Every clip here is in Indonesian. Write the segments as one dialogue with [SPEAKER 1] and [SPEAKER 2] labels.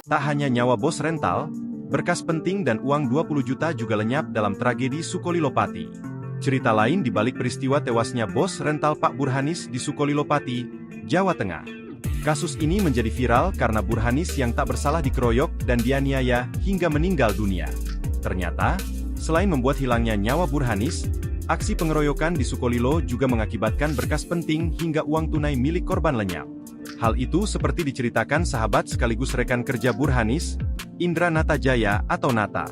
[SPEAKER 1] Tak hanya nyawa bos rental, berkas penting dan uang 20 juta juga lenyap dalam tragedi Sukolilopati. Cerita lain di balik peristiwa tewasnya bos rental Pak Burhanis di Sukolilopati, Jawa Tengah. Kasus ini menjadi viral karena Burhanis yang tak bersalah dikeroyok dan dianiaya hingga meninggal dunia. Ternyata, selain membuat hilangnya nyawa Burhanis, aksi pengeroyokan di Sukolilo juga mengakibatkan berkas penting hingga uang tunai milik korban lenyap. Hal itu seperti diceritakan sahabat sekaligus rekan kerja Burhanis, Indra Natajaya atau Nata.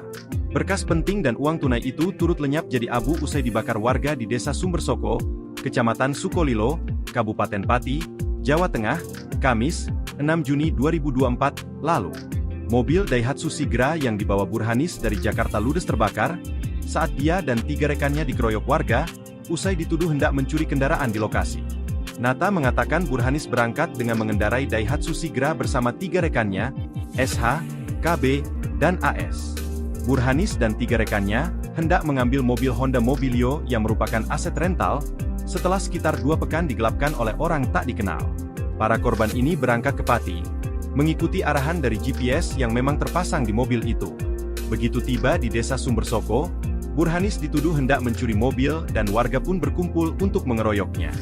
[SPEAKER 1] Berkas penting dan uang tunai itu turut lenyap jadi abu usai dibakar warga di Desa Sumbersoko, Kecamatan Sukolilo, Kabupaten Pati, Jawa Tengah, Kamis, 6 Juni 2024, lalu. Mobil Daihatsu Sigra yang dibawa Burhanis dari Jakarta ludes terbakar, saat dia dan 3 rekannya dikeroyok warga, usai dituduh hendak mencuri kendaraan di lokasi. Nata mengatakan Burhanis berangkat dengan mengendarai Daihatsu Sigra bersama 3 rekannya, SH, KB, dan AS. Burhanis dan 3 rekannya hendak mengambil mobil Honda Mobilio yang merupakan aset rental, setelah sekitar 2 pekan digelapkan oleh orang tak dikenal. Para korban ini berangkat ke Pati, mengikuti arahan dari GPS yang memang terpasang di mobil itu. Begitu tiba di Desa Sumbersoko, Burhanis dituduh hendak mencuri mobil dan warga pun berkumpul untuk mengeroyoknya.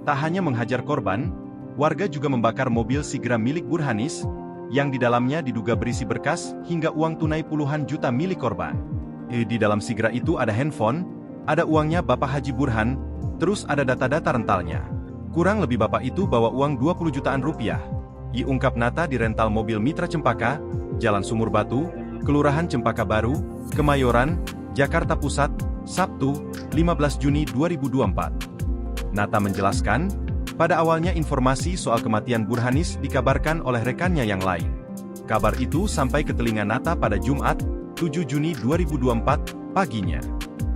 [SPEAKER 1] Tak hanya menghajar korban, warga juga membakar mobil Sigra milik Burhanis, yang di dalamnya diduga berisi berkas hingga uang tunai puluhan juta milik korban. Di dalam Sigra itu ada handphone, ada uangnya Bapak Haji Burhan, terus ada data-data rentalnya. Kurang lebih Bapak itu bawa uang 20 jutaan rupiah. Diungkap Nata di rental mobil Mitra Cempaka, Jalan Sumur Batu, Kelurahan Cempaka Baru, Kemayoran, Jakarta Pusat, Sabtu, 15 Juni 2024. Nata menjelaskan, pada awalnya informasi soal kematian Burhanis dikabarkan oleh rekannya yang lain. Kabar itu sampai ke telinga Nata pada Jumat, 7 Juni 2024, paginya.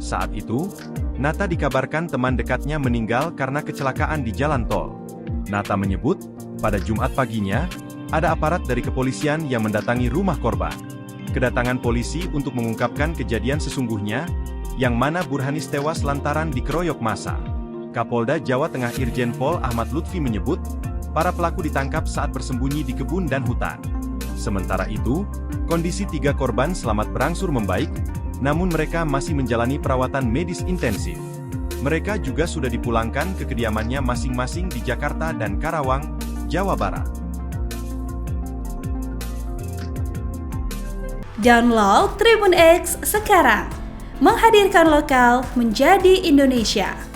[SPEAKER 1] Saat itu, Nata dikabarkan teman dekatnya meninggal karena kecelakaan di jalan tol. Nata menyebut, pada Jumat paginya, ada aparat dari kepolisian yang mendatangi rumah korban. Kedatangan polisi untuk mengungkapkan kejadian sesungguhnya, yang mana Burhanis tewas lantaran dikeroyok massa. Kapolda Jawa Tengah Irjen Pol Ahmad Lutfi menyebut, para pelaku ditangkap saat bersembunyi di kebun dan hutan. Sementara itu, kondisi 3 korban selamat berangsur membaik, namun mereka masih menjalani perawatan medis intensif. Mereka juga sudah dipulangkan ke kediamannya masing-masing di Jakarta dan Karawang, Jawa Barat.
[SPEAKER 2] Download Tribun X sekarang, menghadirkan lokal menjadi Indonesia.